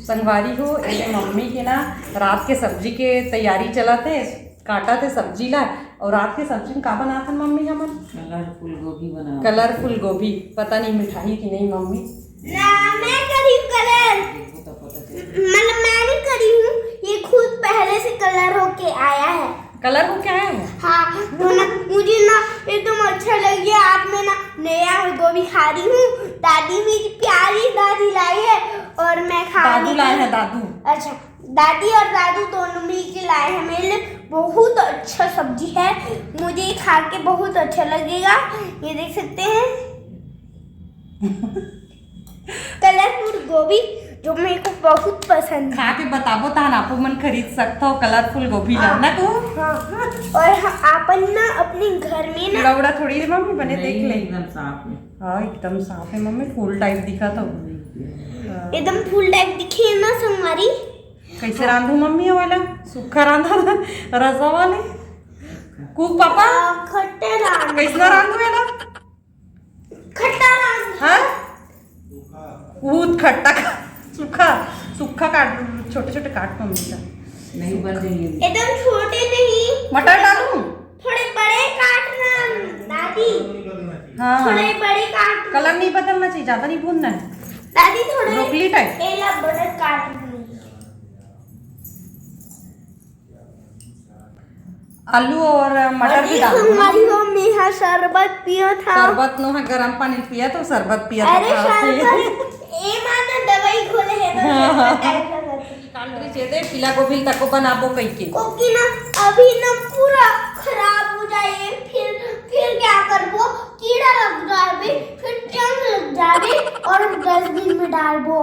संगवारी हो एक मम्मी के ना रात के सब्जी के तैयारी चला थे, काटा थे सब्जी ला और रात के सब्जी में का बना था मम्मी हमन कलरफुल गोभी बना। कलरफुल गोभी, पता नहीं मिठाई की नहीं मम्मी ना मैं करी कलर मतलब मैं नहीं करी हूँ, ये खुद पहले से कलर होके आया है। कलर हो क्या है? हाँ तो ना मुझे ना एकदम अच्छा लग गया। आज मैं ना नया गोभी खा रही हूँ। दादी मेरी प्यारी दादी लाई है और मैं खा रही हूँ। दादू लाए हैं दादू। अच्छा दादी और दादू दोनों मिलकर लाए हैं मेरे लिए। बहुत अच्छा सब्जी है, मुझे खा के बहुत अच्छा लगेगा। ये देख सकते हैं कलरफुल गोभी जो मेरे को बहुत पसंद है। खा के बताबो तान आपो मन खरीद सकता हो कलरफुल गोभी ला ना को। हाँ और अपन ना अपने घर में ना उड़ा थोड़ी रे मम्मी बने देख ले। एकदम साफ है। हाँ एकदम साफ है मम्मी, फूल टाइप दिखा था। एकदम फूल टाइप दिखे ना संगवारी। कैसे रांधू मम्मी ये वाला सूखा रांधा रसा वाले कुक पापा खट्टा रान कैसा रांधू है ना खट्टा रान हाँ कूद खट्टा सूखा सूखा काट छोटे छोटे काट मम्मी का नहीं बन जाएंगे। एकदम छोटे नहीं, मटर डालूं थोड़े बड़े काटना दादी। हाँ थोड़े बड़े काट कलर नहीं बदलना चाहिए, ज्यादा नहीं भूनना है। दादी थोड़े ब्रोकली टाइप एला बड़े काट आलू और मटर भी डालूं। हमारी मम्मी हा शरबत पिया था। शरबत नो है गरम पानी पिया तो शरबत पिया अरे शरबत ए माना दवाई खोले है तो कालरी छेदे पीला गोभी तको बनाबो कई के क्योंकि ना अभी ना पूरा खराब हो जाए, फिर क्या करबो, कीड़ा लग जाए, फिर जंग लग जाए और डस्टबिन में डालबो।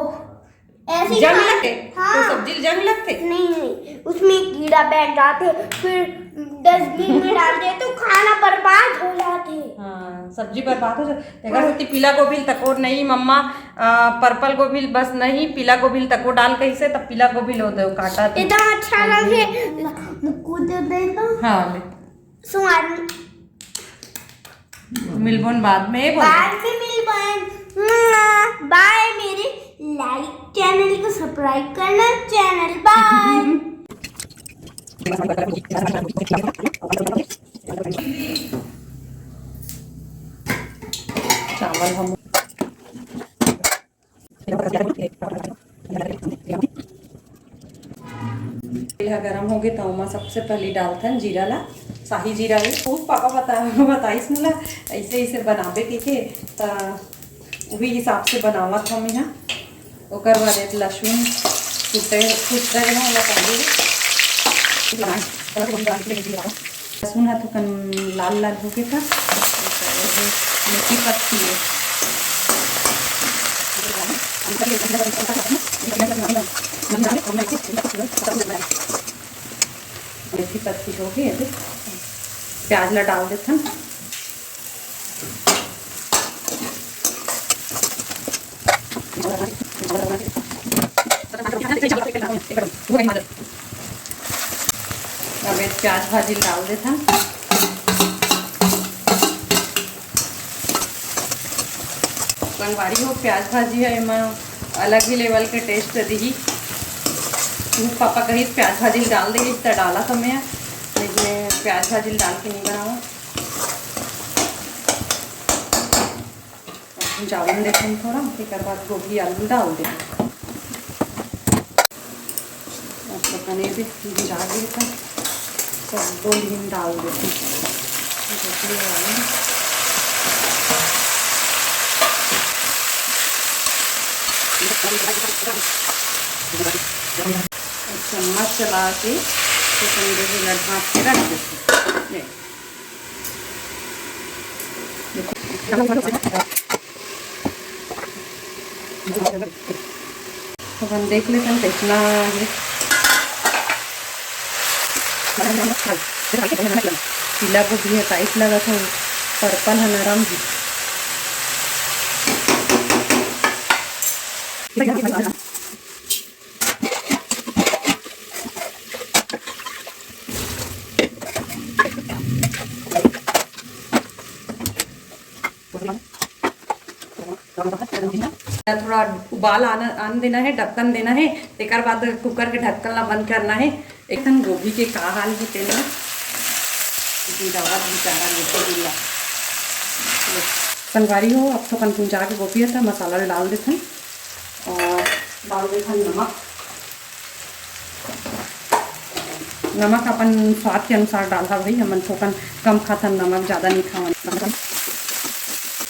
ऐसे जंग लगते हाँ तो सब्जी जंग लगते नहीं उसमें कीड़ा बैठ जाते, फिर डस्टबिन में डालते तो खाना बर्बाद हो जाते। हाँ सब्जी बर्बाद हो जाए। देखा सकती पीला गोभी तको नहीं मम्मा पर्पल गोभी बस नहीं पीला गोभी तको डाल कैसे तब पीला गोभी लो दो काटा तो एकदम अच्छा लगे कूद दे तो हाँ ले स्वाद मिलबोन बाद में बाद में मिल बाय। मेरे लाइक चैनल को सब्सक्राइब करना चैनल बाय। चावल हम गरम हो गए तो उमा सबसे पहले डालते हैं जीरा ला शाही जीरा ले खूब पापा बताइस मोला ऐसे ऐसे बनाबे के तो वही हिसाब से बनावत हम यहाँ ओकर बाद लहसुन कुट रहे लहसुन है तो कन लाल लाल हो गए था मेथी पत्ती है मेथी पत्ती हो गई है प्याज ला डाल देते हैं अब प्याज भाजी डाल देते हैं संगवारी हो प्याज भाजी है एम अलग ही लेवल के टेस्ट दी पापा कहीं प्याज भाजी डाल देगी तो डाला तो मैं लेकिन प्याज भाजी डाल के नहीं बनाऊँ चावल देते हैं थोड़ा एक बाद गोभी आलू डाल दें पनीर भी गिरा देता सब दो लीम डाल देते चम्मच चला के तो पनीर को ढाँप के रख देते तो हम देख लेते हैं कितना पीला गोभी है टाइट लगा था पर्पल है नरम है थोड़ा उबाल आने देना है, ढक्कन देना है, तेकर बाद कुकर के ढक्कन ला बंद करना है। एकदम गोभी के का हाल ही तेल में संगवारी हो। अब तो कन कुंजा के गोभी है मसाला डाल देते हैं और डाल देते हैं नमक अपन स्वाद के अनुसार डाला भाई, हमन थोकन कम खाता नमक ज़्यादा नहीं खावा।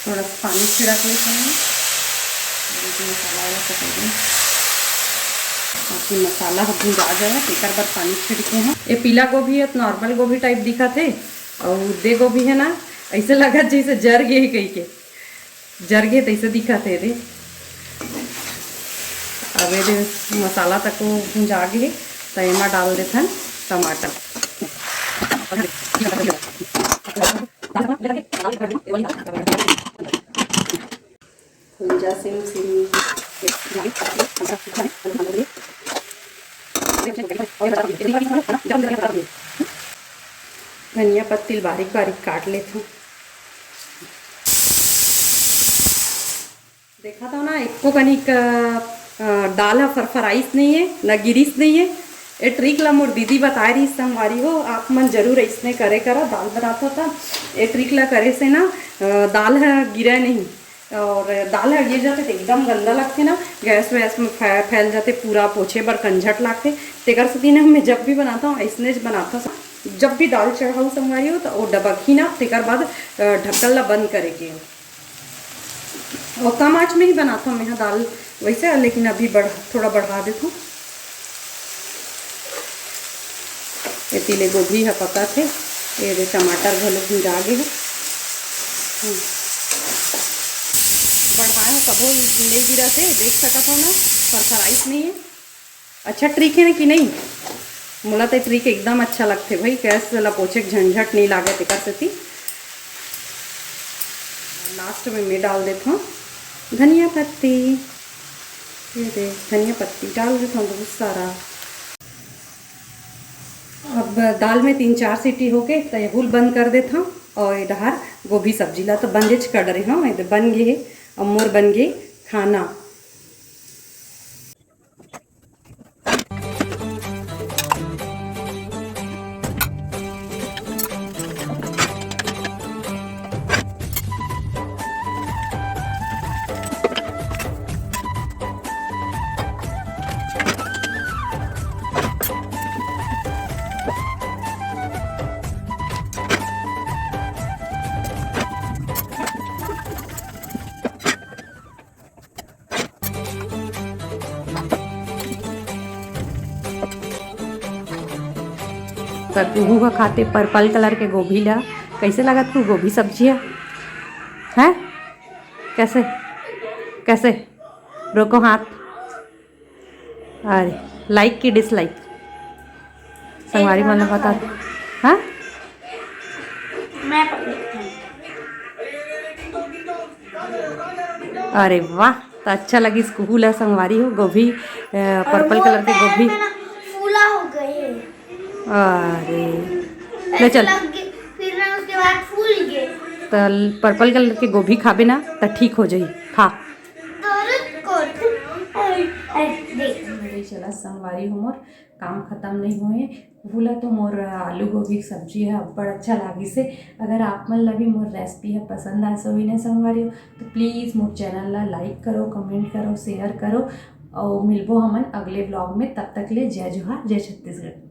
थोड़ा पानी छिड़क लेते हैं, मसाला भूजा जाए तेकर बाद पानी छिड़के हैं। ये पीला गोभी है, नॉर्मल गोभी टाइप दिखा थे, और दे गोभी है ना ऐसे लगा जैसे जर गए कहीं के जर गए तैसे दिखा थे रे। अब ये मसाला तक को भूजा गए तो एमा डाल देते हैं टमाटर। भूजा सिम धनिया पत्ती बारीक बारीक काट लेते हूँ। देखा था ना एको कनिक दाल है फरफराइस नहीं है ना गिरीस नहीं है। ये ट्रिक ला मोर दीदी बता रही संगवारी हो, आप मन जरूर इसने करे करा। दाल बनाता था ये ट्रिक ला करे से ना दाल है गिरा नहीं, और दाल है गिर जाते तो एकदम गंदा लगते ना, गैस वैस में फैल जाते, पूरा पोछे बर कंझट लगते। तेकर से दिन मैं जब भी बनाता हूँ ऐसने बनाता, जब भी दाल चढ़ाऊ संगवारी हो तो वो डबकी ना, तेकर बाद ढक्कन ला बंद करे के और कम आँच में ही बनाता हूँ मैं दाल वैसे, लेकिन अभी थोड़ा बढ़ा देता हूँ। ये पीले गोभी है पका थे, ये टमाटर घलो भुजा गए है, बढ़ाए कबो नहीं गिरा थे, देख सकत हो ना फरफराइस नहीं है। अच्छा ट्रिक है ना कि नहीं, मोला तो ट्रिक एकदम अच्छा लगते भाई, गैस ला पोछे झंझट नहीं लागे तेकर से। लास्ट में मैं डाल देता हूँ धनिया पत्ती, ये देख धनिया पत्ती डाल देता हूँ बहुत सारा। अब दाल में 3-4 सीटी हो गए तो ये बंद कर देता हूँ, और इधर गोभी सब्जी ला तो बंदेज कर रही हूँ, इधर बन गए और मोर बन गए खाना। कुहू का खाते पर्पल कलर के गोभी ला, कैसे लगा तू गोभी सब्जी है कैसे कैसे रोको हाथ। अरे लाइक की डिसलाइक संगवारी मन बता। हाँ अरे वाह, तो अच्छा लगी कुहू ला संगवारी हो गोभी पर्पल कलर के गोभी फूला हो गए। अरे ले चल, फिर ना उसके बाद फूल गए तो पर्पल कलर के गोभी खाबे ना तो ठीक हो जाई, खा। चला संगवारी हो मोर काम खत्म नहीं हुए भूला तो मोर आलू गोभी की सब्जी है बड़ अच्छा लागी से। अगर आप मन ला भी मोर रेसिपी है पसंद आए सो ने संगवारी हो तो प्लीज़ मोर चैनल ला लाइक करो, कमेंट करो, शेयर करो, और मिलबो हमन अगले ब्लॉग में। तब तक ले जय जोहार, जय छत्तीसगढ़।